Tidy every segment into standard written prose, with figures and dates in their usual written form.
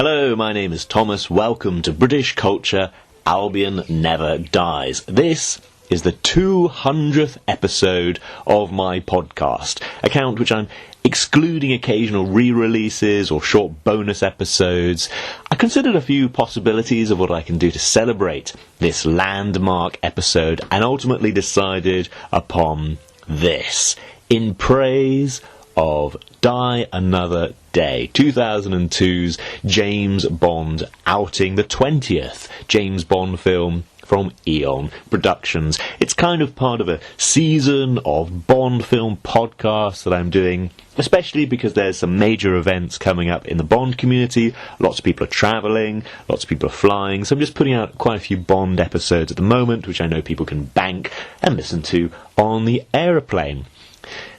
Hello, my name is Thomas. Welcome to British Culture, Albion Never Dies. This is the 200th episode of my podcast, a count which I'm excluding occasional re-releases or short bonus episodes. I considered a few possibilities of what I can do to celebrate this landmark episode and ultimately decided upon this, in praise of Die Another Day, 2002's James Bond outing, the 20th James Bond film from Eon Productions. It's kind of part of a season of Bond film podcasts that I'm doing, especially because there's some major events coming up in the Bond community. Lots of people are travelling, lots of people are flying, so I'm just putting out quite a few Bond episodes at the moment, which I know people can bank and listen to on the aeroplane.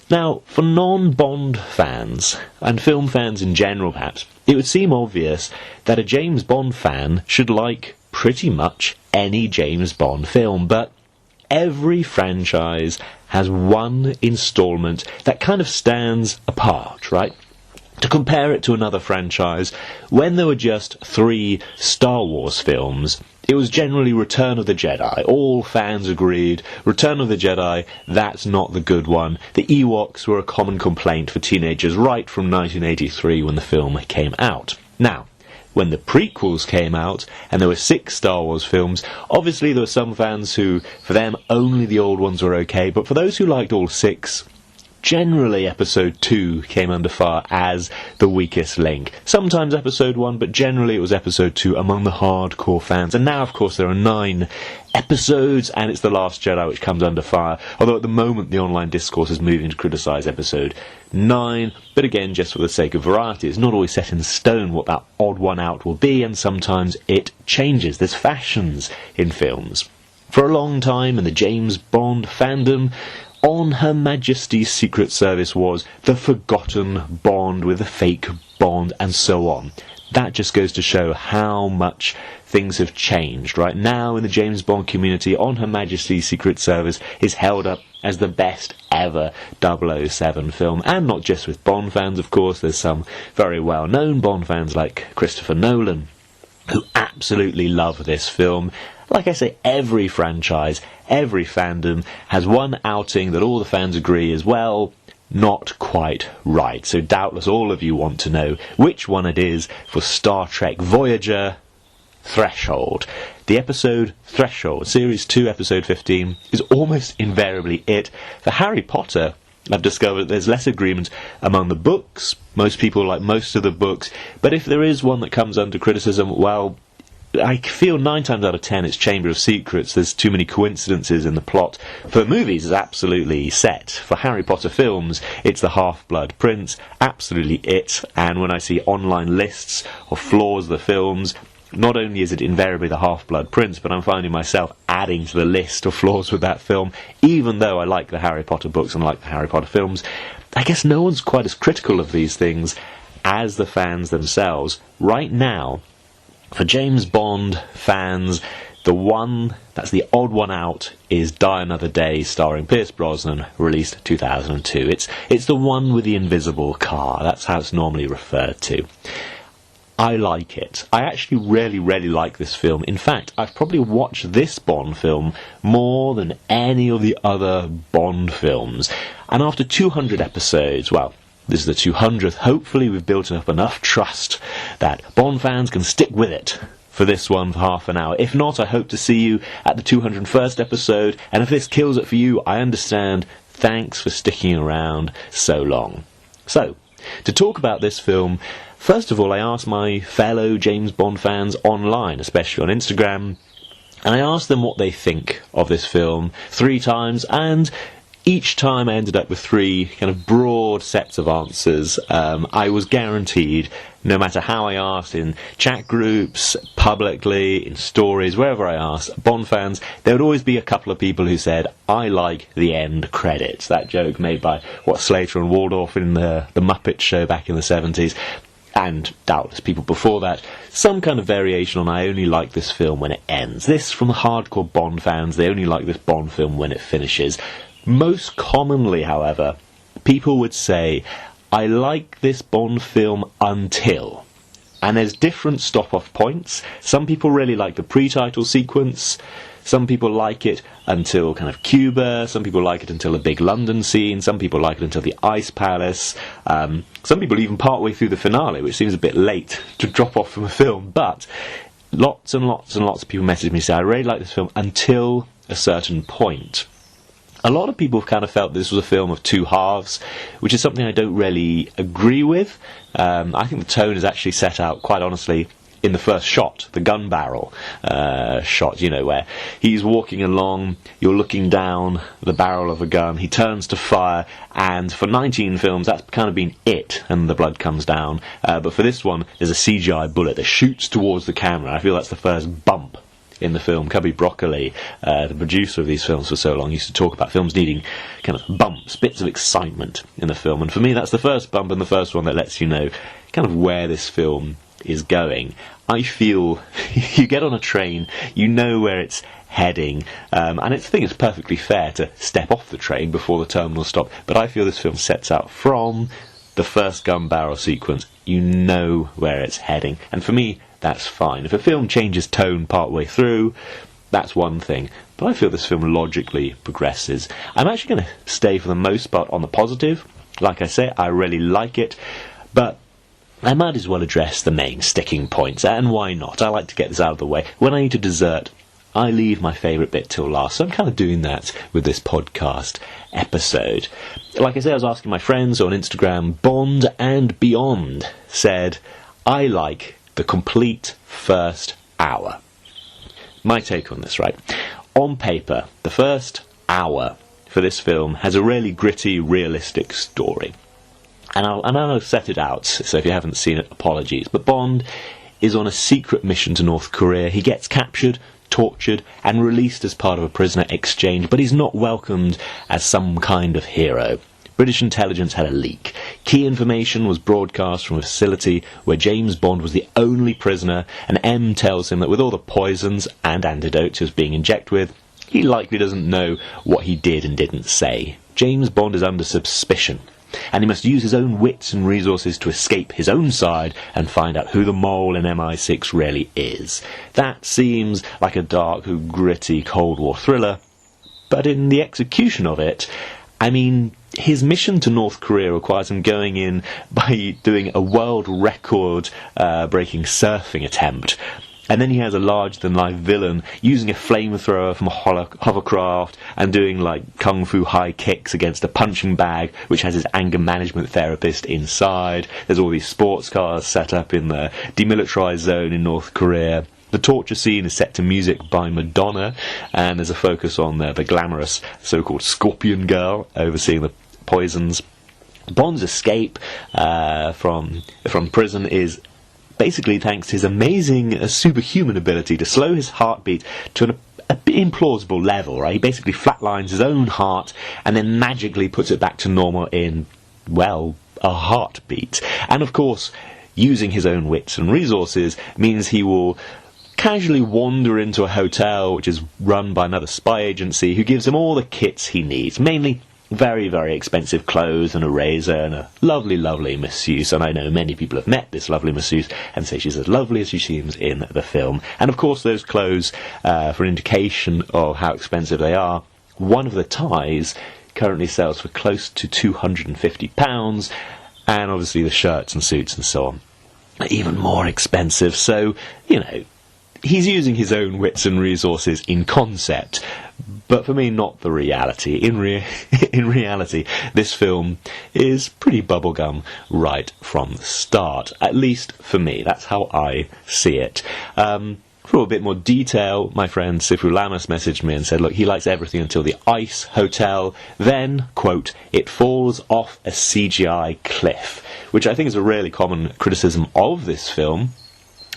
Now, for non-Bond fans, and film fans in general perhaps, it would seem obvious that a James Bond fan should like pretty much any James Bond film, but every franchise has one instalment that kind of stands apart, right? To compare it to another franchise, when there were just 3 Star Wars films, it was generally Return of the Jedi. All fans agreed, Return of the Jedi, that's not the good one. The Ewoks were a common complaint for teenagers right from 1983 when the film came out. Now, when the prequels came out, and there were 6 Star Wars films, obviously there were some fans who, for them, only the old ones were okay, but for those who liked all 6, generally Episode 2 came under fire as the weakest link. Sometimes Episode 1, but generally it was Episode 2 among the hardcore fans. And now, of course, there are 9 episodes, and it's The Last Jedi which comes under fire. Although at the moment the online discourse is moving to criticise Episode 9. But again, just for the sake of variety, it's not always set in stone what that odd one out will be, and sometimes it changes. There's fashions in films. For a long time in the James Bond fandom, On Her Majesty's Secret Service was the forgotten Bond with a fake Bond and so on. That just goes to show how much things have changed. Right now in the James Bond community, On Her Majesty's Secret Service is held up as the best ever 007 film. And not just with Bond fans, of course. There's some very well-known Bond fans like Christopher Nolan who absolutely love this film. Like I say, every franchise, every fandom has one outing that all the fans agree is, well, not quite right. So doubtless all of you want to know which one it is for Star Trek Voyager Threshold. The episode Threshold, Series 2, Episode 15, is almost invariably it. For Harry Potter, I've discovered there's less agreement among the books. Most people like most of the books. But if there is one that comes under criticism, well, I feel 9 times out of 10 it's Chamber of Secrets. There's too many coincidences in the plot. For movies, it's absolutely set. For Harry Potter films, it's the Half-Blood Prince. Absolutely it. And when I see online lists of flaws of the films, not only is it invariably the Half-Blood Prince, but I'm finding myself adding to the list of flaws with that film, even though I like the Harry Potter books and like the Harry Potter films. I guess no one's quite as critical of these things as the fans themselves. Right now, for James Bond fans, the one that's the odd one out is Die Another Day, starring Pierce Brosnan, released 2002. It's the one with the invisible car. That's how it's normally referred to. I like it. I actually really like this film. In fact, I've probably watched this Bond film more than any of the other Bond films. And after 200 episodes, well, this is the 200th. Hopefully we've built up enough trust that Bond fans can stick with it for this one for half an hour. If not, I hope to see you at the 201st episode. And if this kills it for you, I understand. Thanks for sticking around so long. So, to talk about this film, first of all, I asked my fellow James Bond fans online, especially on Instagram, and I asked them what they think of this film 3 times, and each time I ended up with 3 kind of broad sets of answers. I was guaranteed, no matter how I asked, in chat groups, publicly, in stories, wherever I asked, Bond fans, there would always be a couple of people who said, I like the end credits. That joke made by, Slater and Waldorf in the Muppet Show back in the 70s. And doubtless people before that, some kind of variation on I only like this film when it ends. This from the hardcore Bond fans, they only like this Bond film when it finishes. Most commonly, however, people would say, I like this Bond film until. And there's different stop-off points. Some people really like the pre-title sequence. Some people like it until kind of Cuba. Some people like it until a big London scene. Some people like it until the Ice Palace. Some people even partway through the finale, which seems a bit late to drop off from a film. But lots and lots and lots of people message me and say, I really like this film until a certain point. A lot of people have kind of felt this was a film of two halves, which is something I don't really agree with. I think the tone is actually set out, quite honestly, in the first shot, the gun barrel shot, where he's walking along, you're looking down the barrel of a gun, he turns to fire, and for 19 films that's kind of been it, and the blood comes down. But for this one, there's a CGI bullet that shoots towards the camera. I feel that's the first bump in the film. Cubby Broccoli, the producer of these films for so long, used to talk about films needing kind of bumps, bits of excitement in the film. And for me, that's the first bump and the first one that lets you know kind of where this film is going. I feel you get on a train, you know where it's heading, and I think it's perfectly fair to step off the train before the terminal stop, but I feel this film sets out from the first gun barrel sequence. You know where it's heading, and for me, that's fine. If a film changes tone partway through, that's one thing, but I feel this film logically progresses. I'm actually going to stay for the most part on the positive. Like I say, I really like it, but I might as well address the main sticking points, and why not? I like to get this out of the way. When I eat a dessert, I leave my favourite bit till last, so I'm kind of doing that with this podcast episode. Like I say, I was asking my friends on Instagram, Bond and Beyond said, I like the complete first hour. My take on this, right? On paper, the first hour for this film has a really gritty, realistic story. And I'll set it out, so if you haven't seen it, apologies. But Bond is on a secret mission to North Korea. He gets captured, tortured, and released as part of a prisoner exchange, but he's not welcomed as some kind of hero. British intelligence had a leak. Key information was broadcast from a facility where James Bond was the only prisoner, and M tells him that with all the poisons and antidotes he was being injected with, he likely doesn't know what he did and didn't say. James Bond is under suspicion, and he must use his own wits and resources to escape his own side and find out who the mole in MI6 really is. That seems like a dark, gritty Cold War thriller, but in the execution of it, I mean, his mission to North Korea requires him going in by doing a world record breaking surfing attempt. And then he has a larger-than-life villain using a flamethrower from a hovercraft and doing like kung fu high kicks against a punching bag, which has his anger management therapist inside. There's all these sports cars set up in the demilitarized zone in North Korea. The torture scene is set to music by Madonna, and there's a focus on the glamorous so-called Scorpion Girl overseeing the poisons. Bond's escape from prison is basically thanks to his amazing superhuman ability to slow his heartbeat to a bit implausible level, right? He basically flatlines his own heart and then magically puts it back to normal in, well, a heartbeat. And of course, using his own wits and resources means he will casually wander into a hotel which is run by another spy agency who gives him all the kits he needs, mainly very, very expensive clothes and a razor and a lovely, lovely masseuse. And I know many people have met this lovely masseuse and say she's as lovely as she seems in the film. And of course those clothes, for an indication of how expensive they are, one of the ties currently sells for close to £250, and obviously the shirts and suits and so on are even more expensive. So, he's using his own wits and resources in concept, but for me, not the reality. In reality, this film is pretty bubblegum right from the start. At least for me, that's how I see it. For a bit more detail, my friend Sifu Lamas messaged me and said, look, he likes everything until the Ice Hotel. Then, quote, it falls off a CGI cliff, which I think is a really common criticism of this film.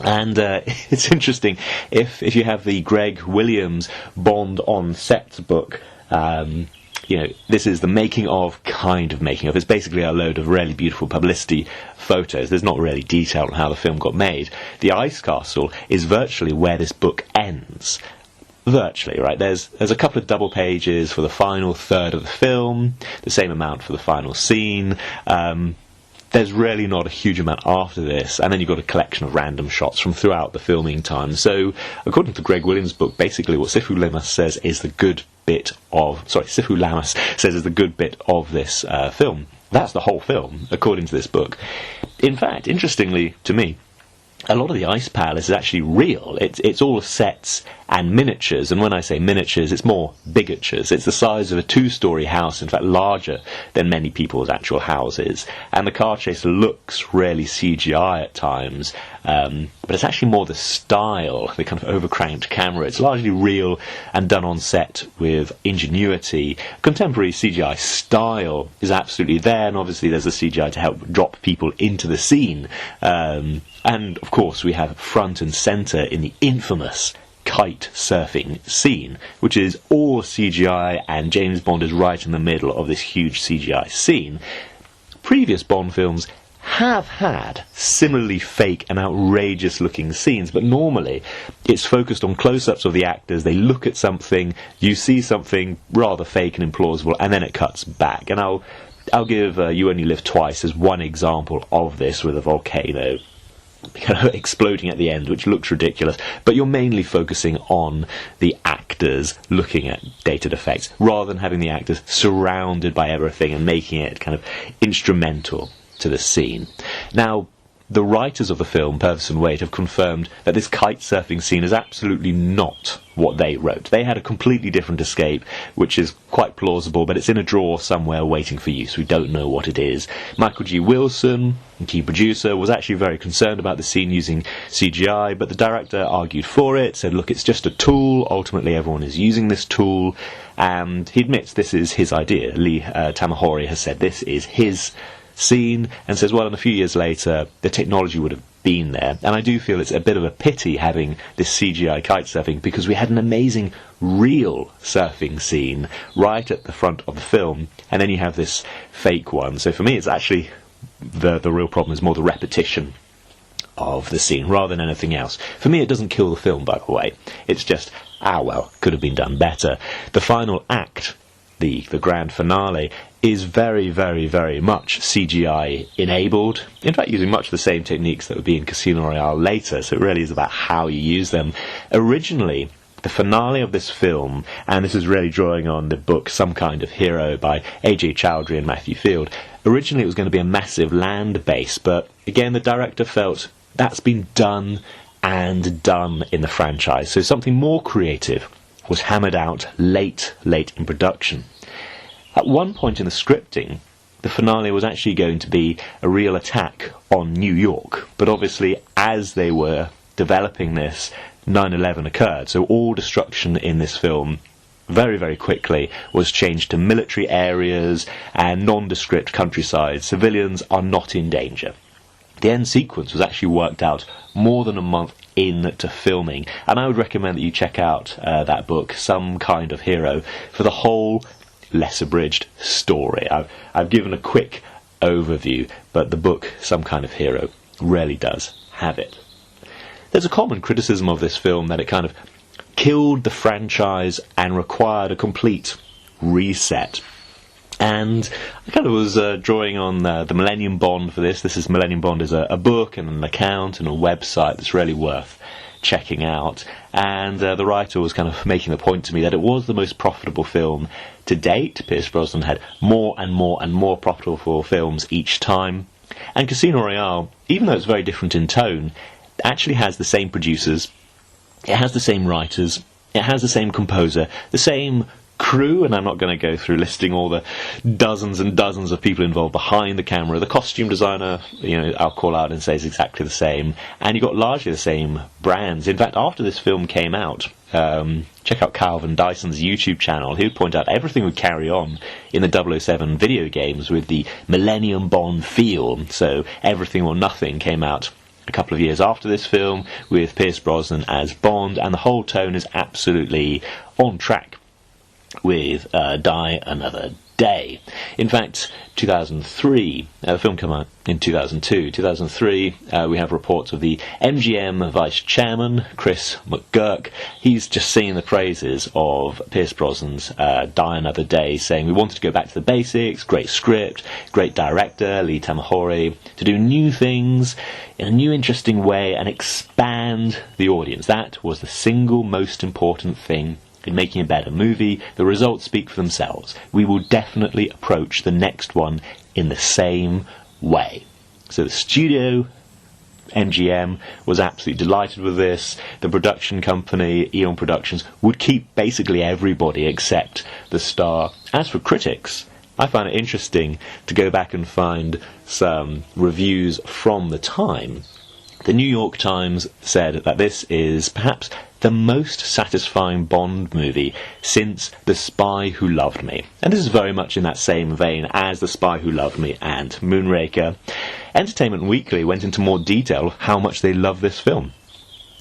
And it's interesting, if you have the Greg Williams Bond on Set book, this is the making of, kind of making of. It's basically a load of really beautiful publicity photos. There's not really detail on how the film got made. The Ice Castle is virtually where this book ends. Virtually, right? There's a couple of double pages for the final third of the film, the same amount for the final scene. there's really not a huge amount after this, and then you've got a collection of random shots from throughout the filming time. So, according to Greg Williams' book, basically what Sifu Lamas says is the good bit of this film. That's the whole film, according to this book. In fact, interestingly to me, a lot of the ice palace is actually real. It's all sets and miniatures, and when I say miniatures, it's more bigatures. It's the size of a 2-story house, in fact larger than many people's actual houses. And the car chase looks really CGI at times, but it's actually more the style, the kind of overcranked camera. It's largely real and done on set with ingenuity. Contemporary CGI style is absolutely there, and obviously there's the CGI to help drop people into the scene. And, of course, we have front and centre in the infamous kite surfing scene, which is all CGI, and James Bond is right in the middle of this huge CGI scene. Previous Bond films have had similarly fake and outrageous-looking scenes, but normally it's focused on close-ups of the actors. They look at something, you see something rather fake and implausible, and then it cuts back. And I'll give You Only Live Twice as one example of this, with a volcano kind of exploding at the end, which looks ridiculous, but you're mainly focusing on the actors looking at dated effects, rather than having the actors surrounded by everything and making it kind of instrumental to the scene. Now, the writers of the film, Purvis and Wade, have confirmed that this kite surfing scene is absolutely not what they wrote. They had a completely different escape, which is quite plausible, but it's in a drawer somewhere waiting for use. We don't know what it is. Michael G. Wilson, key producer, was actually very concerned about the scene using CGI, but the director argued for it, said, look, it's just a tool. Ultimately, everyone is using this tool, and he admits this is his idea. Lee Tamahori has said this is his scene, and says, well, and a few years later the technology would have been there. And I do feel it's a bit of a pity having this CGI kite surfing, because we had an amazing real surfing scene right at the front of the film, and then you have this fake one. So for me, it's actually the real problem is more the repetition of the scene rather than anything else. For me, it doesn't kill the film, by the way. It's just, well, could have been done better. The final act, the grand finale, is very, very, very much CGI enabled. In fact, using much the same techniques that would be in Casino Royale later, so it really is about how you use them. Originally, the finale of this film, and this is really drawing on the book Some Kind of Hero by A.J. Chowdhury and Matthew Field, originally it was going to be a massive land base, but again, the director felt that's been done and done in the franchise, so something more creative was hammered out late in production. At one point in the scripting, the finale was actually going to be a real attack on New York, but obviously as they were developing this, 9/11 occurred, so all destruction in this film very, very quickly was changed to military areas and nondescript countryside. Civilians are not in danger. The end sequence was actually worked out more than a month into filming, and I would recommend that you check out that book, Some Kind of Hero, for the whole less abridged story. I've given a quick overview, but the book Some Kind of Hero really does have it. There's a common criticism of this film that it kind of killed the franchise and required a complete reset. And I kind of was drawing on the Millennium Bond for this. This is Millennium Bond is a book and an account and a website that's really worth checking out. And the writer was kind of making the point to me that it was the most profitable film to date. Pierce Brosnan had more and more and more profitable films each time. And Casino Royale, even though it's very different in tone, actually has the same producers, it has the same writers, it has the same composer, the same crew, and I'm not going to go through listing all the dozens and dozens of people involved behind the camera. The costume designer, I'll call out and say is exactly the same, and you've got largely the same brands. In fact, after this film came out, check out Calvin Dyson's YouTube channel. He would point out everything would carry on in the 007 video games with the Millennium Bond feel, so Everything or Nothing came out a couple of years after this film with Pierce Brosnan as Bond, and the whole tone is absolutely on track with Die Another day. In fact, 2003, the film came out in 2002. 2003, we have reports of the MGM vice chairman, Chris McGurk. He's just singing the praises of Pierce Brosnan's Die Another Day, saying we wanted to go back to the basics, great script, great director, Lee Tamahori, to do new things in a new interesting way and expand the audience. That was the single most important thing in making a better movie. The results speak for themselves. We will definitely approach the next one in the same way. So the studio, MGM, was absolutely delighted with this. The production company, Eon Productions, would keep basically everybody except the star. As for critics, I find it interesting to go back and find some reviews from the time. The New York Times said that this is perhaps the most satisfying Bond movie since The Spy Who Loved Me. And this is very much in that same vein as The Spy Who Loved Me and Moonraker. Entertainment Weekly went into more detail of how much they love this film.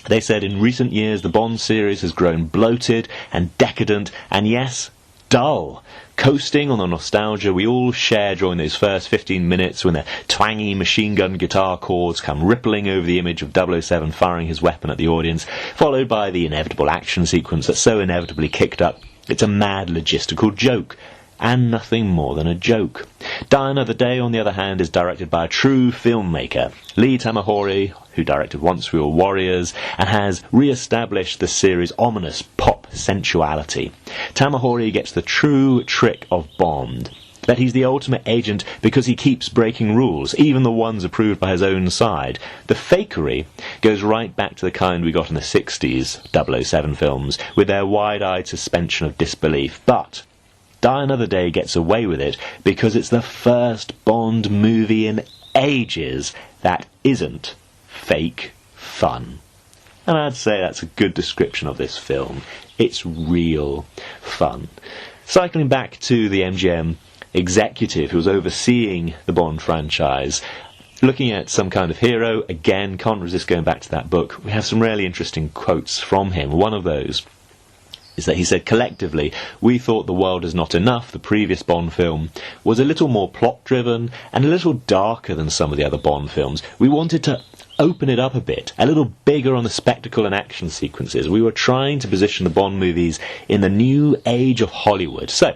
They said in recent years the Bond series has grown bloated and decadent and, yes, dull, coasting on the nostalgia we all share during those first 15 minutes when the twangy machine gun guitar chords come rippling over the image of 007 firing his weapon at the audience, followed by the inevitable action sequence that's so inevitably kicked up it's a mad logistical joke, and nothing more than a joke. Die Another Day, on the other hand, is directed by a true filmmaker, Lee Tamahori, who directed Once We Were Warriors, and has re-established the series' ominous pop sensuality. Tamahori gets the true trick of Bond, that he's the ultimate agent because he keeps breaking rules, even the ones approved by his own side. The fakery goes right back to the kind we got in the 60s 007 films, with their wide-eyed suspension of disbelief. But Die Another Day gets away with it because it's the first Bond movie in ages that isn't fake fun. And I'd say that's a good description of this film. It's real fun. Cycling back to the MGM executive who was overseeing the Bond franchise, looking at Some Kind of Hero, again, can't resist going back to that book. We have some really interesting quotes from him. One of those is that he said, collectively, we thought The World Is Not Enough, the previous Bond film, was a little more plot-driven and a little darker than some of the other Bond films. We wanted to open it up a bit, a little bigger on the spectacle and action sequences. We were trying to position the Bond movies in the new age of Hollywood. So,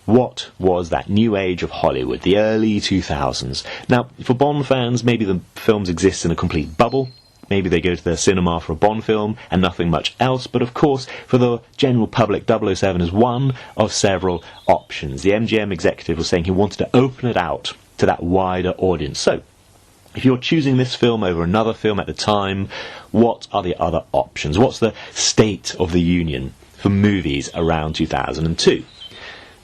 what was that new age of Hollywood, the early 2000s? Now, for Bond fans, maybe the films exist in a complete bubble. Maybe they go to the cinema for a Bond film and nothing much else. But of course, for the general public, 007 is one of several options. The MGM executive was saying he wanted to open it out to that wider audience. So, if you're choosing this film over another film at the time, what are the other options? What's the state of the union for movies around 2002?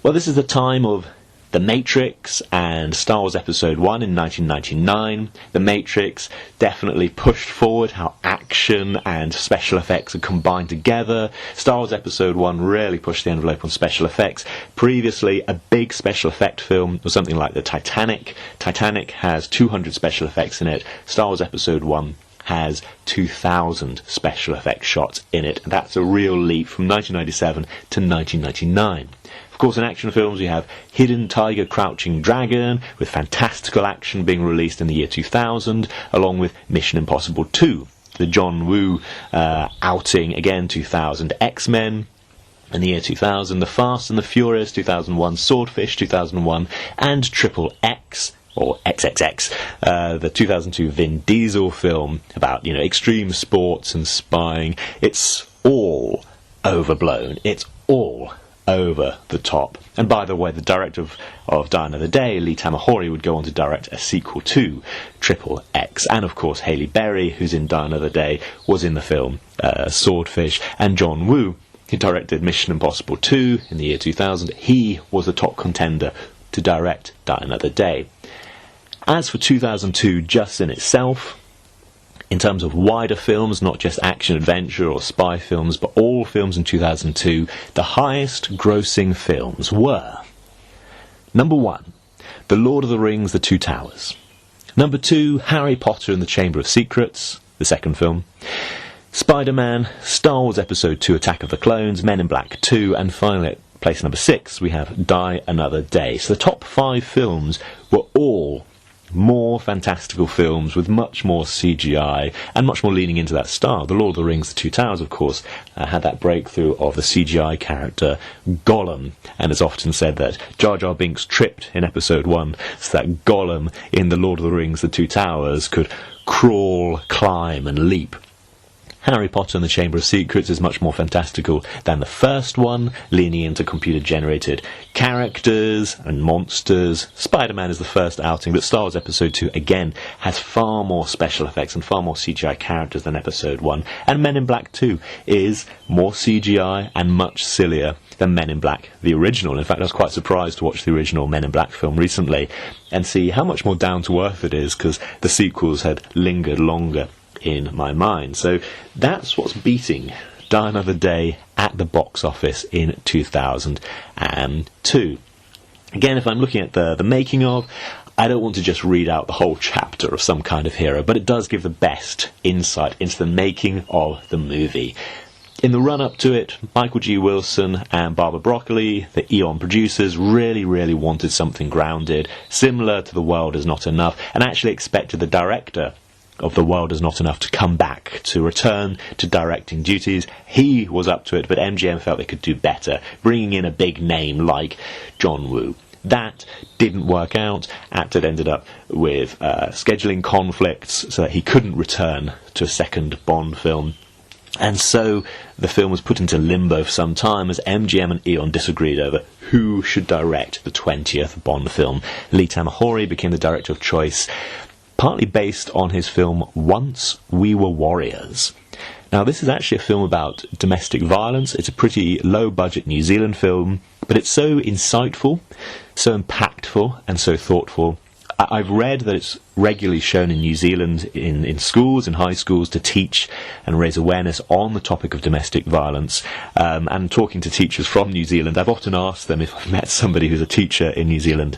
Well, this is the time of The Matrix and Star Wars Episode 1 in 1999. The Matrix definitely pushed forward how action and special effects are combined together. Star Wars Episode 1 really pushed the envelope on special effects. Previously, a big special effect film was something like the Titanic. Titanic has 200 special effects in it. Star Wars Episode 1 has 2,000 special effects shots in it. That's a real leap from 1997 to 1999. Of course, in action films we have Hidden Tiger, Crouching Dragon, with fantastical action being released in the year 2000, along with Mission Impossible 2, the John Woo outing, again 2000, X-Men in the year 2000, The Fast and the Furious 2001, Swordfish 2001, and Triple X, or XXX, the 2002 Vin Diesel film about, extreme sports and spying. It's all overblown. It's all over the top. And by the way, the director of Die Another Day, Lee Tamahori, would go on to direct a sequel to Triple X. And of course, Halle Berry, who's in Die Another Day, was in the film Swordfish. And John Woo, who directed Mission Impossible 2 in the year 2000, he was the top contender to direct Die Another Day. As for 2002 just in itself, in terms of wider films, not just action-adventure or spy films, but all films in 2002, the highest grossing films were: number 1, The Lord of the Rings, The Two Towers. Number 2, Harry Potter and the Chamber of Secrets, the second film. Spider-Man, Star Wars Episode 2, Attack of the Clones, Men in Black 2, and finally, place number 6, we have Die Another Day. So the top 5 films were all more fantastical films with much more CGI and much more leaning into that style. The Lord of the Rings, The Two Towers, of course, had that breakthrough of the CGI character Gollum, and it's often said that Jar Jar Binks tripped in episode 1 so that Gollum in The Lord of the Rings, The Two Towers could crawl, climb and leap. Harry Potter and the Chamber of Secrets is much more fantastical than the first one, leaning into computer-generated characters and monsters. Spider-Man is the first outing, but Star Wars Episode 2, again, has far more special effects and far more CGI characters than Episode 1. And Men in Black 2 is more CGI and much sillier than Men in Black, the original. In fact, I was quite surprised to watch the original Men in Black film recently and see how much more down-to-earth it is, because the sequels had lingered longer in my mind. So that's what's beating Die Another Day at the box office in 2002. Again, if I'm looking at the making of, I don't want to just read out the whole chapter of Some Kind of Hero, but it does give the best insight into the making of the movie. In the run-up to it, Michael G. Wilson and Barbara Broccoli, the Eon producers, really wanted something grounded, similar to The World Is Not Enough, and actually expected the director of The World Is Not Enough to come back, to return to directing duties. He was up to it, but MGM felt they could do better, bringing in a big name like John Woo. That didn't work out. Actor ended up with scheduling conflicts so that he couldn't return to a second Bond film. And so the film was put into limbo for some time as MGM and Eon disagreed over who should direct the 20th Bond film. Lee Tamahori became the director of choice, partly based on his film Once We Were Warriors. Now, this is actually a film about domestic violence. It's a pretty low-budget New Zealand film, but it's so insightful, so impactful, and so thoughtful. I've read that it's regularly shown in New Zealand in schools, in high schools, to teach and raise awareness on the topic of domestic violence. And talking to teachers from New Zealand, I've often asked them if I've met somebody who's a teacher in New Zealand,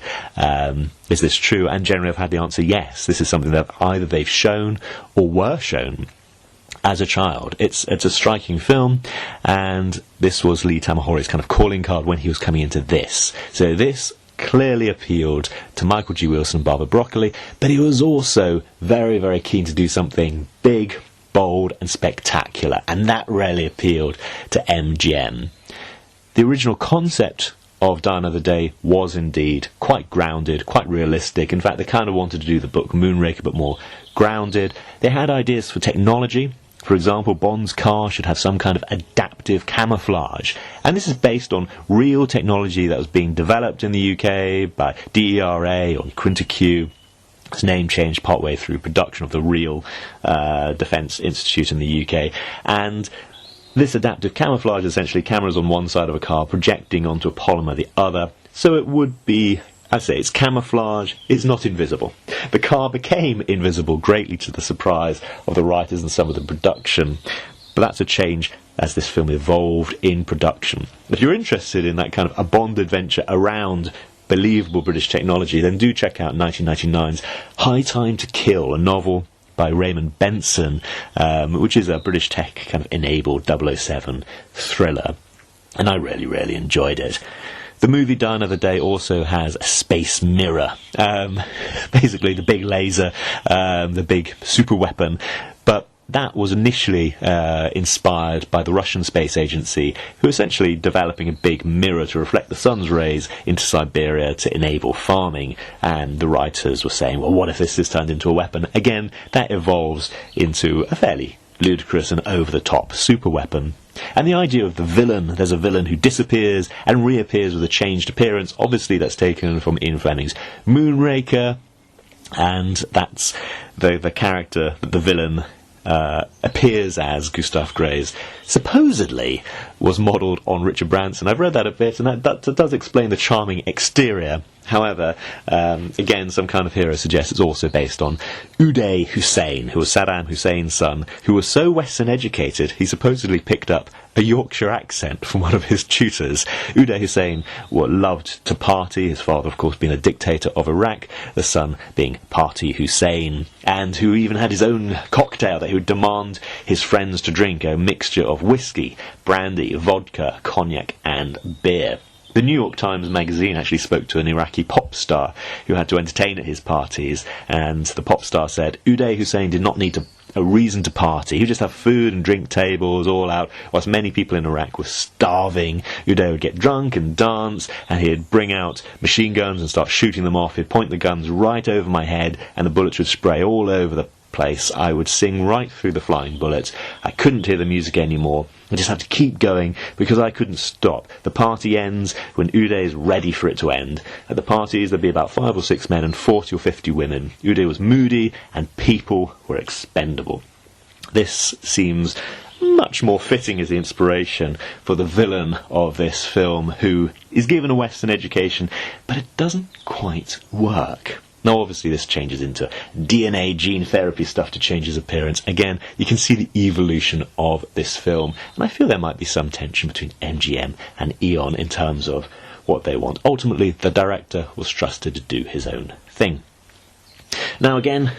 is this true? And generally I've had the answer yes. This is something that either they've shown or were shown as a child. It's a striking film, and this was Lee Tamahori's kind of calling card when he was coming into this. So this clearly appealed to Michael G. Wilson and Barbara Broccoli, but he was also very keen to do something big, bold and spectacular, and that really appealed to MGM. The original concept of Die Another Day was indeed quite grounded, quite realistic. In fact, they kind of wanted to do the book Moonraker, but more grounded. They had ideas for technology. For example, Bond's car should have some kind of adaptive camouflage. And this is based on real technology that was being developed in the UK by DERA or Quinter-Q. Its name changed partway through production of the real Defence Institute in the UK. And this adaptive camouflage is essentially cameras on one side of a car projecting onto a polymer the other. So it would be, I'd say it's camouflage, it's not invisible. The car became invisible, greatly to the surprise of the writers and some of the production. But that's a change as this film evolved in production. If you're interested in that kind of a Bond adventure around believable British technology, then do check out 1999's High Time to Kill, a novel by Raymond Benson, which is a British tech kind of enabled 007 thriller. And I really enjoyed it. The movie Die Another Day also has a space mirror, basically the big laser, the big super weapon, but that was initially inspired by the Russian space agency, who were essentially developing a big mirror to reflect the sun's rays into Siberia to enable farming, and the writers were saying, well, what if this is turned into a weapon? Again, that evolves into a fairly ludicrous and over-the-top super weapon. And the idea of the villain, there's a villain who disappears and reappears with a changed appearance. Obviously that's taken from Ian Fleming's Moonraker, and that's the character that the villain appears as, Gustav Graves, supposedly was modelled on Richard Branson. I've read that a bit, and that does explain the charming exterior. However, again, Some Kind of Hero suggests it's also based on Uday Hussein, who was Saddam Hussein's son, who was so Western educated he supposedly picked up a Yorkshire accent from one of his tutors. Uday Hussein loved to party, his father of course being a dictator of Iraq, the son being Party Hussein, and who even had his own cocktail that he would demand his friends to drink, a mixture of whiskey, brandy, vodka, cognac and beer. The New York Times magazine actually spoke to an Iraqi pop star who had to entertain at his parties, and the pop star said Uday Hussein did not need a reason to party. He would just have food and drink tables all out, whilst many people in Iraq were starving. Uday would get drunk and dance, and he'd bring out machine guns and start shooting them off. He'd point the guns right over my head, and the bullets would spray all over the place. I would sing right through the flying bullets. I couldn't hear the music anymore. I just had to keep going because I couldn't stop. The party ends when Uday is ready for it to end. At the parties there'd be about 5 or 6 men and 40 or 50 women. Uday was moody and people were expendable. This seems much more fitting as the inspiration for the villain of this film, who is given a Western education, but it doesn't quite work. Now, obviously, this changes into DNA gene therapy stuff to change his appearance. Again, you can see the evolution of this film, and I feel there might be some tension between MGM and Eon in terms of what they want. Ultimately, the director was trusted to do his own thing. Now, again,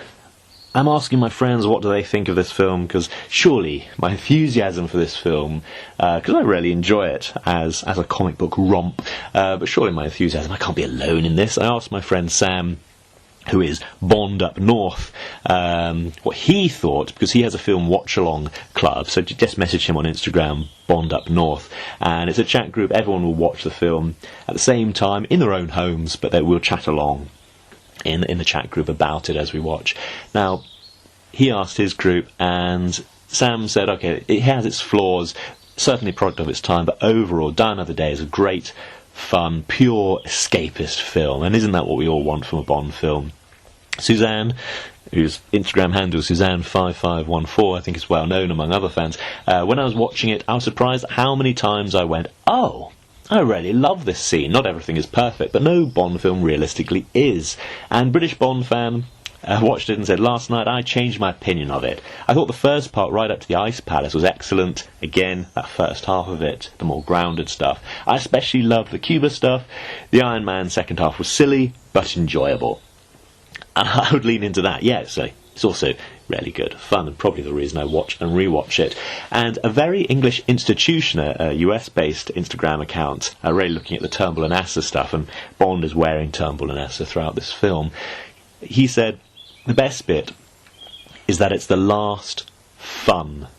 I'm asking my friends what do they think of this film, because surely my enthusiasm for this film, because I really enjoy it as a comic book romp, but surely my enthusiasm, I can't be alone in this. I asked my friend Sam, who is Bond Up North, what he thought, because he has a film watch-along club, so just message him on Instagram, Bond Up North, and it's a chat group. Everyone will watch the film at the same time in their own homes, but they will chat along in the chat group about it as we watch. Now, he asked his group, and Sam said, okay, it has its flaws, certainly a product of its time, but overall, Die Another Day is a great, fun, pure escapist film, and isn't that what we all want from a Bond film? Suzanne, whose Instagram handle is Suzanne5514, I think is well known among other fans, when I was watching it, I was surprised at how many times I went, oh, I really love this scene. Not everything is perfect, but no Bond film realistically is. And British Bond fan watched it and said, last night I changed my opinion of it. I thought the first part right up to the Ice Palace was excellent. Again, that first half of it, the more grounded stuff. I especially loved the Cuba stuff. The Iron Man second half was silly, but enjoyable. And I would lean into that, yeah, so it's also really good fun, and probably the reason I watch and rewatch it. And a very English institution, a US-based Instagram account, really looking at the Turnbull and Asser stuff, and Bond is wearing Turnbull and Asser throughout this film. He said, the best bit is that it's the last fun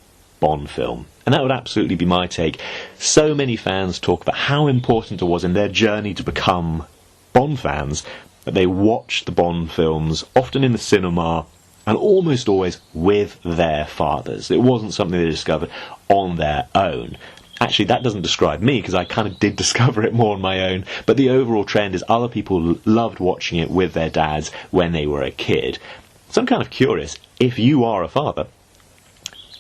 Bond film. And that would absolutely be my take. So many fans talk about how important it was in their journey to become Bond fans that they watched the Bond films, often in the cinema, and almost always with their fathers. It wasn't something they discovered on their own. Actually, that doesn't describe me, because I kind of did discover it more on my own, but the overall trend is other people loved watching it with their dads when they were a kid. So I'm kind of curious, if you are a father,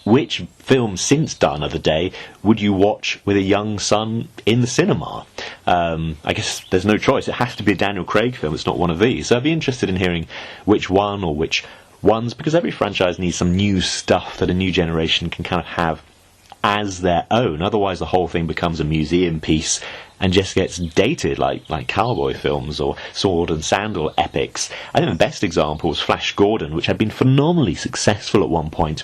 which film since Die Another Day would you watch with a young son in the cinema? I guess there's no choice. It has to be a Daniel Craig film. It's not one of these. So I'd be interested in hearing which one or which ones, because every franchise needs some new stuff that a new generation can kind of have as their own. Otherwise the whole thing becomes a museum piece and just gets dated like cowboy films or sword and sandal epics. I think the best example was Flash Gordon, which had been phenomenally successful at one point,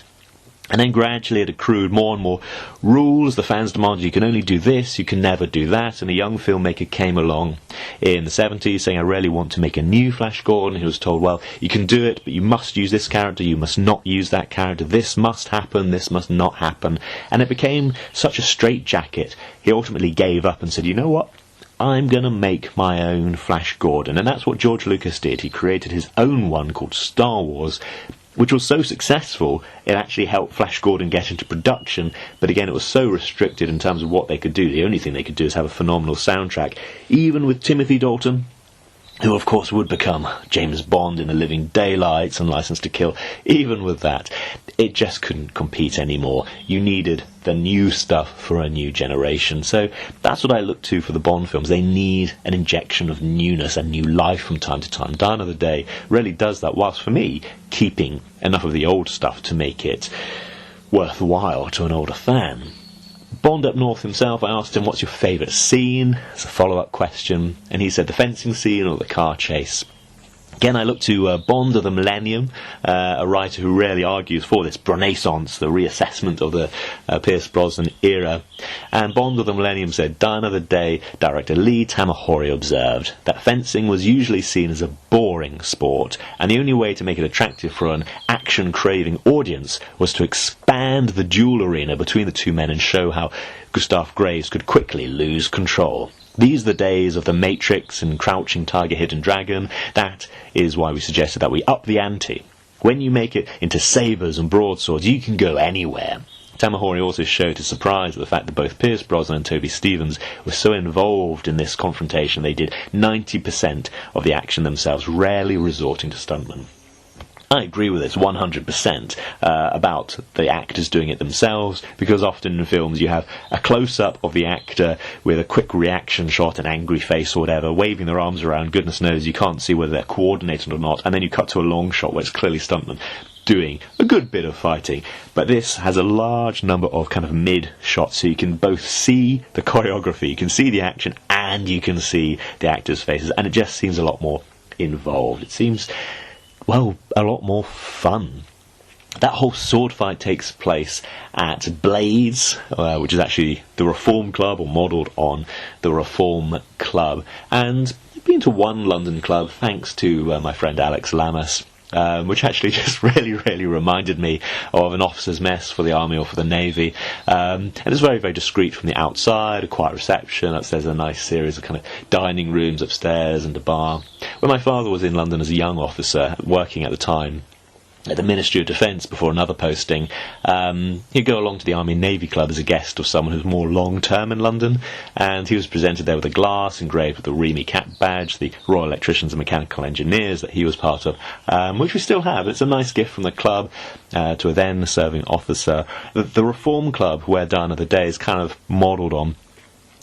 and then gradually it accrued more and more rules. The fans demanded you can only do this, you can never do that, and a young filmmaker came along in the 70s saying, I really want to make a new Flash Gordon. He was told, well, you can do it, but you must use this character, you must not use that character, this must happen, this must not happen. And it became such a straitjacket, he ultimately gave up and said, you know what? I'm going to make my own Flash Gordon. And that's what George Lucas did. He created his own one called Star Wars, which was so successful, it actually helped Flash Gordon get into production, but again, it was so restricted in terms of what they could do. The only thing they could do is have a phenomenal soundtrack. Even with Timothy Dalton, who of course would become James Bond in The Living Daylights and License to Kill, even with that, it just couldn't compete anymore. You needed the new stuff for a new generation. So that's what I look to for the Bond films. They need an injection of newness and new life from time to time. Die Another Day really does that, whilst for me, keeping enough of the old stuff to make it worthwhile to an older fan. Bond Up North himself, I asked him, what's your favourite scene? As a follow-up question, and he said the fencing scene or the car chase. Again, I look to Bond of the Millennium, a writer who rarely argues for this renaissance, the reassessment of the Pierce Brosnan era. And Bond of the Millennium said, "Die another day, director Lee Tamahori observed that fencing was usually seen as a boring sport, and the only way to make it attractive for an action-craving audience was to expand the duel arena between the two men and show how Gustav Graves could quickly lose control. These are the days of the Matrix and Crouching Tiger, Hidden Dragon. That is why we suggested that we up the ante. When you make it into sabres and broadswords, you can go anywhere." Tamahori also showed his surprise at the fact that both Pierce Brosnan and Toby Stephens were so involved in this confrontation they did 90% of the action themselves, rarely resorting to stuntmen. I agree with this 100% about the actors doing it themselves, because often in films you have a close-up of the actor with a quick reaction shot, an angry face or whatever, waving their arms around, goodness knows you can't see whether they're coordinated or not, and then you cut to a long shot where it's clearly stuntmen doing a good bit of fighting. But this has a large number of kind of mid shots, so you can both see the choreography, you can see the action, and you can see the actors' faces, and it just seems a lot more involved. It seems, well, a lot more fun. That whole sword fight takes place at Blades, which is actually the Reform Club, or modelled on the Reform Club. And I've been to one London club, thanks to my friend Alex Lamas, which actually just really reminded me of an officer's mess for the Army or for the Navy. And it's very, very discreet from the outside, a quiet reception. Upstairs a nice series of kind of dining rooms upstairs and a bar. When my father was in London as a young officer, working at the time at the Ministry of Defence before another posting, he'd go along to the Army and Navy Club as a guest of someone who's more long-term in London, and he was presented there with a glass engraved with the Remy Cap badge, the Royal Electricians and Mechanical Engineers that he was part of, which we still have. It's a nice gift from the club to a then-serving officer. The Reform Club, where Die Another Day is kind of modelled on,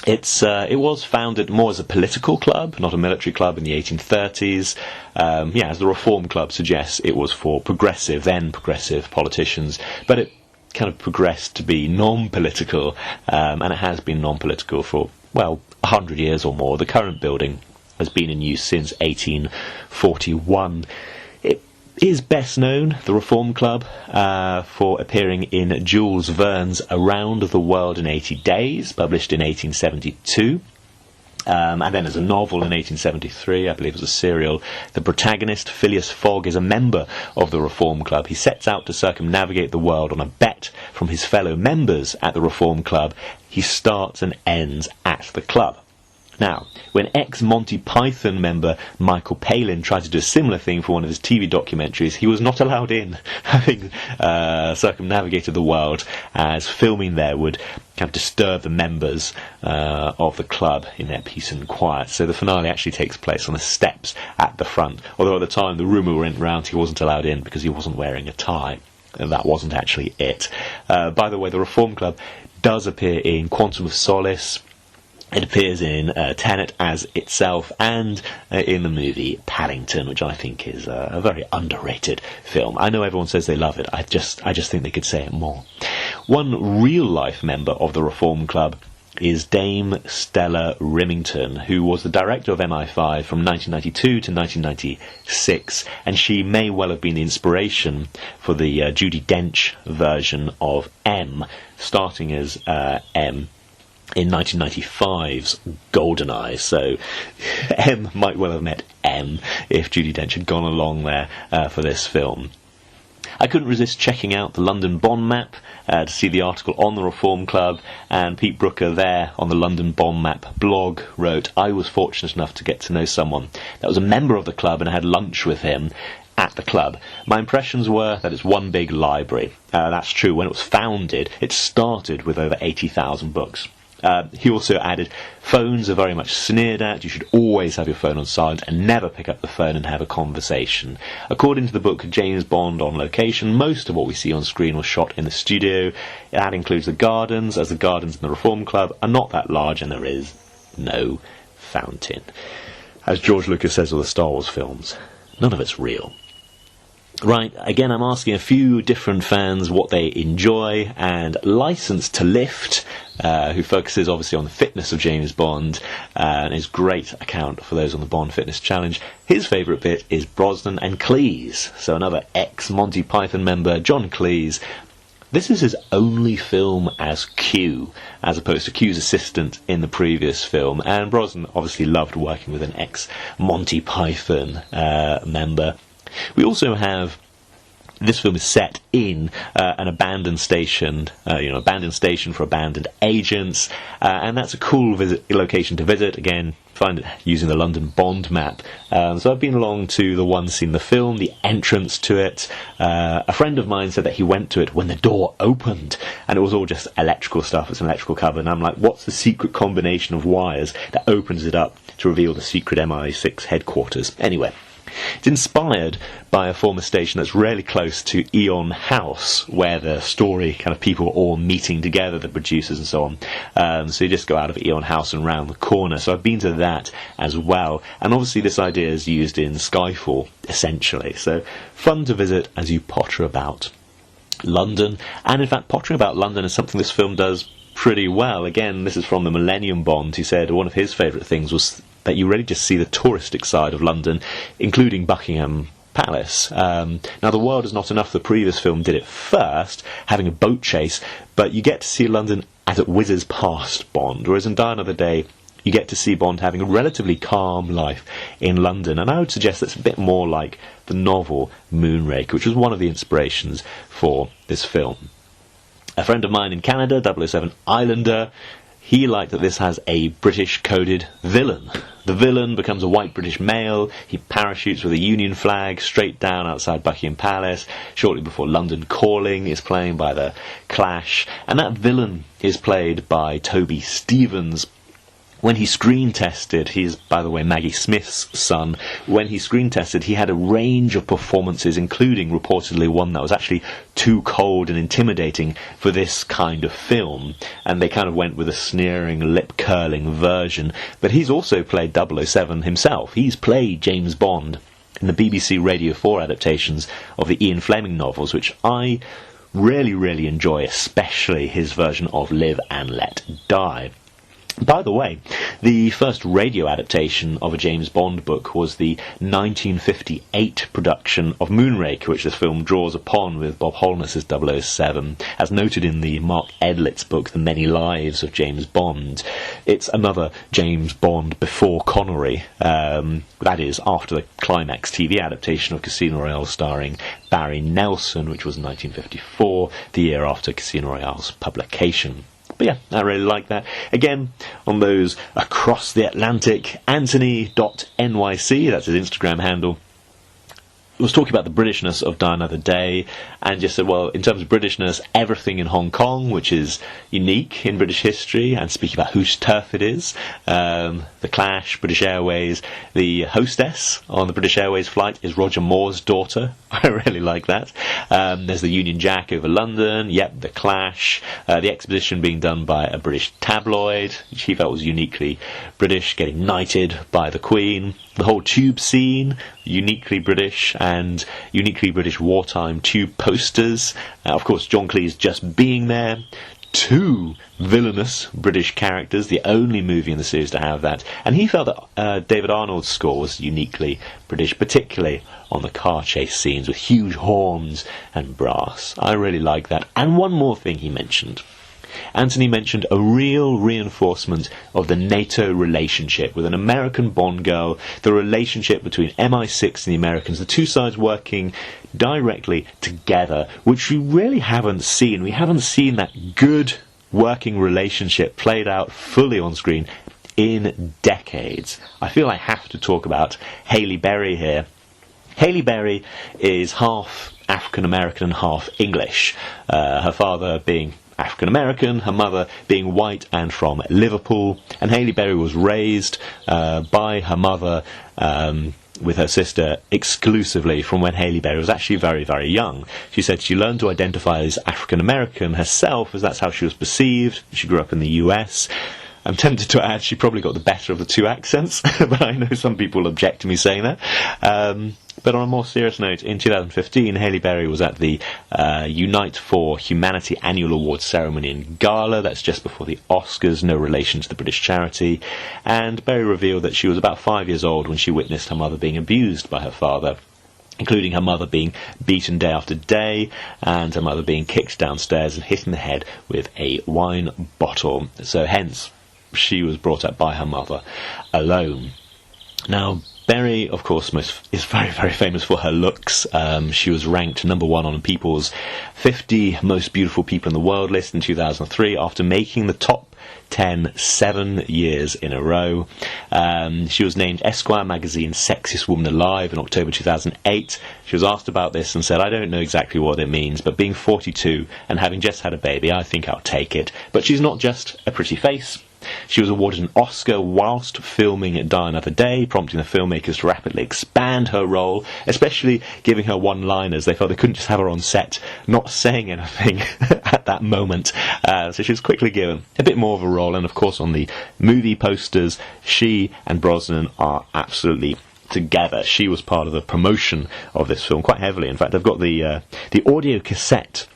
it was founded more as a political club, not a military club, in the 1830s. As the Reform Club suggests, it was for then progressive politicians, but it kind of progressed to be non-political, and it has been non-political for, 100 years or more. The current building has been in use since 1841. It is best known, the Reform Club, for appearing in Jules Verne's Around the World in 80 Days, published in 1872. And then as a novel in 1873, I believe as a serial. The protagonist, Phileas Fogg, is a member of the Reform Club. He sets out to circumnavigate the world on a bet from his fellow members at the Reform Club. He starts and ends at the club. Now, when ex-Monty Python member Michael Palin tried to do a similar thing for one of his TV documentaries, he was not allowed in, having circumnavigated the world, as filming there would kind of disturb the members of the club in their peace and quiet. So the finale actually takes place on the steps at the front, although at the time the rumour went round he wasn't allowed in because he wasn't wearing a tie. And that wasn't actually it. By the way, the Reform Club does appear in Quantum of Solace. It appears in Tenet as itself, and in the movie Paddington, which I think is a very underrated film. I know everyone says they love it. I just think they could say it more. One real-life member of the Reform Club is Dame Stella Rimington, who was the director of MI5 from 1992 to 1996, and she may well have been the inspiration for the Judi Dench version of M, starting as M in 1995's GoldenEye. So M might well have met M if Judi Dench had gone along there for this film. I couldn't resist checking out the London Bomb Map to see the article on the Reform Club, and Pete Brooker there on the London Bomb Map blog wrote, "I was fortunate enough to get to know someone that was a member of the club, and I had lunch with him at the club. My impressions were that it's one big library." That's true. When it was founded, it started with over 80,000 books. He also added, "Phones are very much sneered at. You should always have your phone on silent and never pick up the phone and have a conversation." According to the book James Bond on Location, most of what we see on screen was shot in the studio. That includes the gardens, as the gardens in the Reform Club are not that large and there is no fountain. As George Lucas says of the Star Wars films, none of it's real. Right, again, I'm asking a few different fans what they enjoy, and Licence to Lift, who focuses obviously on the fitness of James Bond, and is a great account for those on the Bond Fitness Challenge. His favourite bit is Brosnan and Cleese, so another ex-Monty Python member, John Cleese. This is his only film as Q, as opposed to Q's assistant in the previous film, and Brosnan obviously loved working with an ex-Monty Python member. We also have, this film is set in an abandoned station, abandoned station for abandoned agents, and that's a cool location to visit. Again, find it using the London Bond map. So I've been along to the one seen in the film, the entrance to it. A friend of mine said that he went to it when the door opened, and it was all just electrical stuff. It's an electrical cupboard, and I'm like, what's the secret combination of wires that opens it up to reveal the secret MI6 headquarters? Anyway, it's inspired by a former station that's really close to Eon House, where the story kind of people are all meeting together, the producers and so on. So you just go out of Eon House and round the corner. So I've been to that as well. And obviously this idea is used in Skyfall, essentially. So fun to visit as you potter about London. And in fact, pottering about London is something this film does pretty well. Again, this is from the Millennium Bond. He said one of his favourite things was that you really just see the touristic side of London, including Buckingham Palace. Now, The World Is Not Enough, the previous film, did it first, having a boat chase, but you get to see London as it whizzes past Bond, whereas in Die Another Day, you get to see Bond having a relatively calm life in London, and I would suggest that's a bit more like the novel Moonraker, which was one of the inspirations for this film. A friend of mine in Canada, 007 Islander, he liked that this has a British-coded villain. The villain becomes a white British male. He parachutes with a Union flag straight down outside Buckingham Palace, shortly before London Calling is playing by the Clash. And that villain is played by Toby Stephens. When he screen tested, he's, by the way, Maggie Smith's son, when he screen tested, he had a range of performances, including, reportedly, one that was actually too cold and intimidating for this kind of film. And they kind of went with a sneering, lip-curling version. But he's also played 007 himself. He's played James Bond in the BBC Radio 4 adaptations of the Ian Fleming novels, which I really, really enjoy, especially his version of Live and Let Die. By the way, the first radio adaptation of a James Bond book was the 1958 production of Moonraker, which this film draws upon with Bob Holness as 007, as noted in the Mark Edlitt's book, The Many Lives of James Bond. It's another James Bond before Connery, that is, after the Climax TV adaptation of Casino Royale starring Barry Nelson, which was 1954, the year after Casino Royale's publication. But yeah, I really like that. Again, on those across the Atlantic, Anthony.nyc, that's his Instagram handle, was talking about the Britishness of Die Another Day, and just said, well, in terms of Britishness, everything in Hong Kong, which is unique in British history, and speaking about whose turf it is, the Clash, British Airways, the hostess on the British Airways flight is Roger Moore's daughter. I really like that. There's the Union Jack over London, yep, the Clash, the exposition being done by a British tabloid, which he felt was uniquely British, getting knighted by the Queen, the whole tube scene, uniquely British, and uniquely British wartime tube posters. Of course, John Cleese just being there. 2 villainous British characters, the only movie in the series to have that. And he felt that David Arnold's score was uniquely British, particularly on the car chase scenes with huge horns and brass. I really like that. And one more thing he mentioned. Anthony mentioned a real reinforcement of the NATO relationship with an American Bond girl, the relationship between MI6 and the Americans, the two sides working directly together, which we really haven't seen. We haven't seen that good working relationship played out fully on screen in decades. I feel I have to talk about Halle Berry here. Halle Berry is half African-American and half English, her father being African-American, her mother being white and from Liverpool, and Halle Berry was raised by her mother with her sister exclusively from when Halle Berry was actually very, very young. She said she learned to identify as African-American herself, as that's how she was perceived. She grew up in the US. I'm tempted to add she probably got the better of the two accents, but I know some people object to me saying that. But on a more serious note, in 2015, Halle Berry was at the Unite for Humanity Annual Awards ceremony in Gala. That's just before the Oscars, no relation to the British charity. And Berry revealed that she was about 5 years old when she witnessed her mother being abused by her father, including her mother being beaten day after day, and her mother being kicked downstairs and hit in the head with a wine bottle. So hence, she was brought up by her mother alone. Now, Berry, of course, is very, very famous for her looks. She was ranked number 1 on People's 50 Most Beautiful People in the World list in 2003 after making the top 10 7 years in a row. She was named Esquire magazine's Sexiest Woman Alive in October 2008. She was asked about this and said, "I don't know exactly what it means, but being 42 and having just had a baby, I think I'll take it." But she's not just a pretty face. She was awarded an Oscar whilst filming Die Another Day, prompting the filmmakers to rapidly expand her role, especially giving her one-liners. They felt they couldn't just have her on set not saying anything at that moment. So she was quickly given a bit more of a role, and of course on the movie posters, she and Brosnan are absolutely together. She was part of the promotion of this film quite heavily. In fact, I've got the audio cassette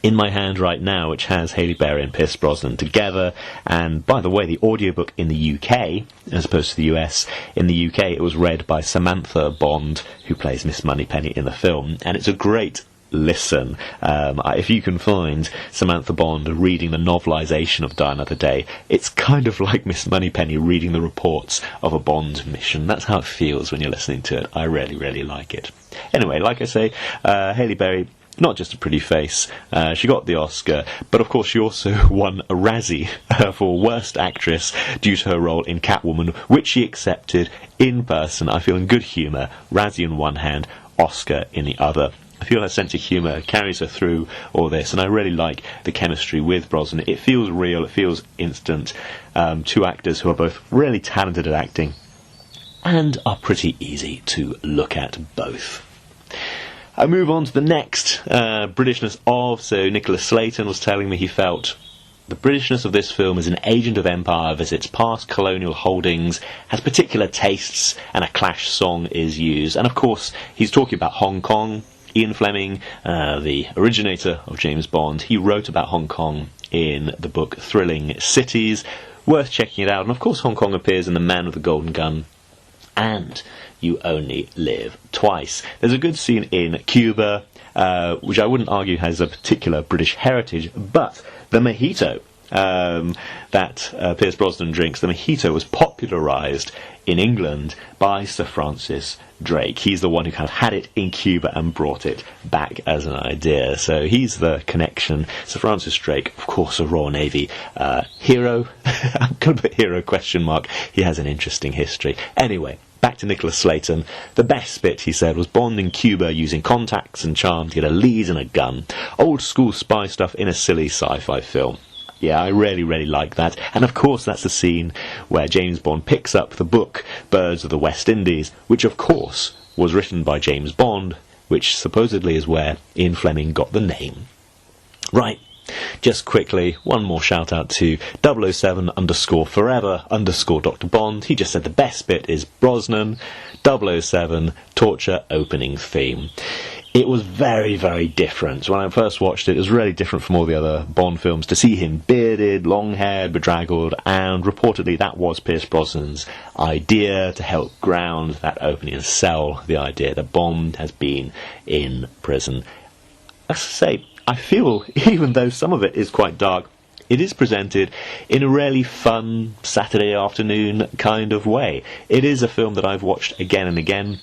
in my hand right now, which has Halle Berry and Pierce Brosnan together. And by the way, the audiobook in the UK, as opposed to the US, in the UK it was read by Samantha Bond, who plays Miss Moneypenny in the film, and it's a great listen. If you can find Samantha Bond reading the novelisation of Die Another Day, it's kind of like Miss Moneypenny reading the reports of a Bond mission. That's how it feels when you're listening to it. I really, really like it. Anyway, like I say, Halle Berry, not just a pretty face, she got the Oscar, but of course she also won a Razzie for Worst Actress due to her role in Catwoman, which she accepted in person. I feel in good humour, Razzie in one hand, Oscar in the other. I feel her sense of humour carries her through all this, and I really like the chemistry with Brosnan. It feels real, it feels instant. Two actors who are both really talented at acting and are pretty easy to look at both. I move on to the next Britishness of. So Nicholas Slayton was telling me he felt the Britishness of this film is an agent of empire, visits past colonial holdings, has particular tastes, and a Clash song is used. And of course, he's talking about Hong Kong. Ian Fleming, the originator of James Bond, he wrote about Hong Kong in the book Thrilling Cities. Worth checking it out. And of course, Hong Kong appears in The Man with the Golden Gun and You Only Live Twice. There's a good scene in Cuba, which I wouldn't argue has a particular British heritage, but the mojito that Pierce Brosnan drinks, the mojito was popularised in England by Sir Francis Drake. He's the one who kind of had it in Cuba and brought it back as an idea. So he's the connection. Sir Francis Drake, of course, a Royal Navy hero. I'm going to put hero question mark. He has an interesting history. Anyway, back to Nicholas Slayton. The best bit, he said, was Bond in Cuba using contacts and charm to get a lead and a gun. Old school spy stuff in a silly sci-fi film. Yeah, I really, really like that. And of course that's the scene where James Bond picks up the book Birds of the West Indies, which of course was written by James Bond, which supposedly is where Ian Fleming got the name. Right, just quickly, one more shout out to 007_forever_Dr. Bond. He just said the best bit is Brosnan, 007 torture opening theme. It was very, very different. When I first watched it, it was really different from all the other Bond films. To see him bearded, long-haired, bedraggled, and reportedly that was Pierce Brosnan's idea to help ground that opening and sell the idea that Bond has been in prison. As I say, I feel, even though some of it is quite dark, it is presented in a really fun Saturday afternoon kind of way. It is a film that I've watched again and again.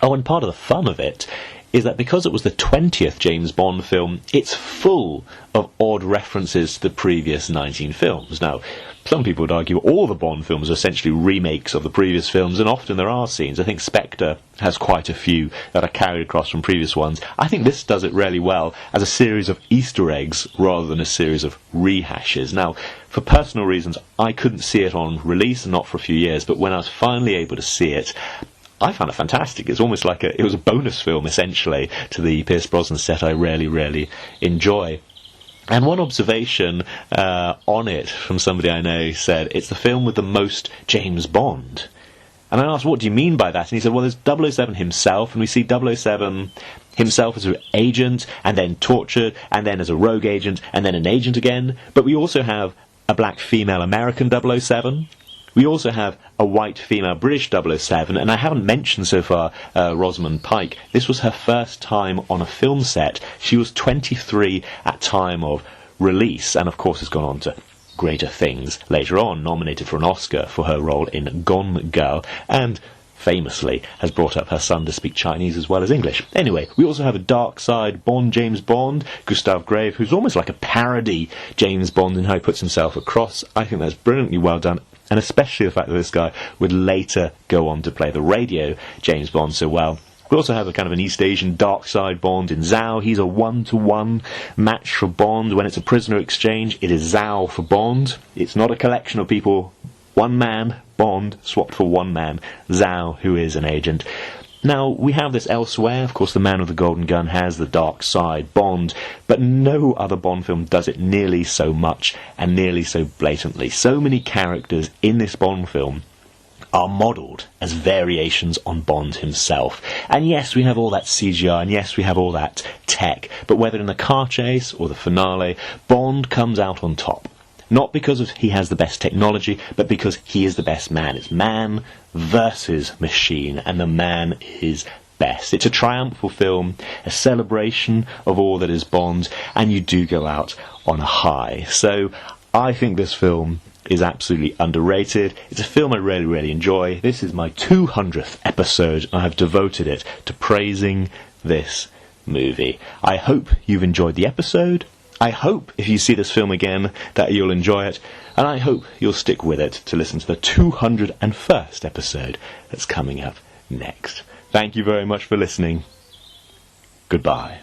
Oh, and part of the fun of it is that because it was the 20th James Bond film, it's full of odd references to the previous 19 films. Now, some people would argue all the Bond films are essentially remakes of the previous films, and often there are scenes. I think Spectre has quite a few that are carried across from previous ones. I think this does it really well as a series of Easter eggs rather than a series of rehashes. Now, for personal reasons, I couldn't see it on release, not for a few years, but when I was finally able to see it, I found it fantastic. It's almost like it was a bonus film, essentially, to the Pierce Brosnan set I really, really enjoy. And one observation on it from somebody I know said, it's the film with the most James Bond. And I asked, what do you mean by that? And he said, well, there's 007 himself, and we see 007 himself as an agent, and then tortured, and then as a rogue agent, and then an agent again. But we also have a black female American 007. We also have a white female British 007, and I haven't mentioned so far Rosamund Pike. This was her first time on a film set. She was 23 at time of release, and of course has gone on to greater things later on, nominated for an Oscar for her role in Gone Girl, and famously has brought up her son to speak Chinese as well as English. Anyway, we also have a dark side Bond, James Bond, Gustav Grave, who's almost like a parody James Bond in how he puts himself across. I think that's brilliantly well done, and especially the fact that this guy would later go on to play the radio James Bond so well. We also have a kind of an East Asian dark side Bond in Zhao. He's a one-to-one match for Bond. When it's a prisoner exchange, it is Zhao for Bond. It's not a collection of people. One man, Bond, swapped for one man, Zhao, who is an agent. Now, we have this elsewhere. Of course, the Man with the Golden Gun has the dark side Bond, but no other Bond film does it nearly so much and nearly so blatantly. So many characters in this Bond film are modelled as variations on Bond himself. And yes, we have all that CGI, and yes, we have all that tech, but whether in the car chase or the finale, Bond comes out on top. Not because he has the best technology, but because he is the best man. It's man versus machine, and the man is best. It's a triumphal film, a celebration of all that is Bond, and you do go out on a high. So I think this film is absolutely underrated. It's a film I really, really enjoy. This is my 200th episode, and I have devoted it to praising this movie. I hope you've enjoyed the episode. I hope if you see this film again that you'll enjoy it, and I hope you'll stick with it to listen to the 201st episode that's coming up next. Thank you very much for listening. Goodbye.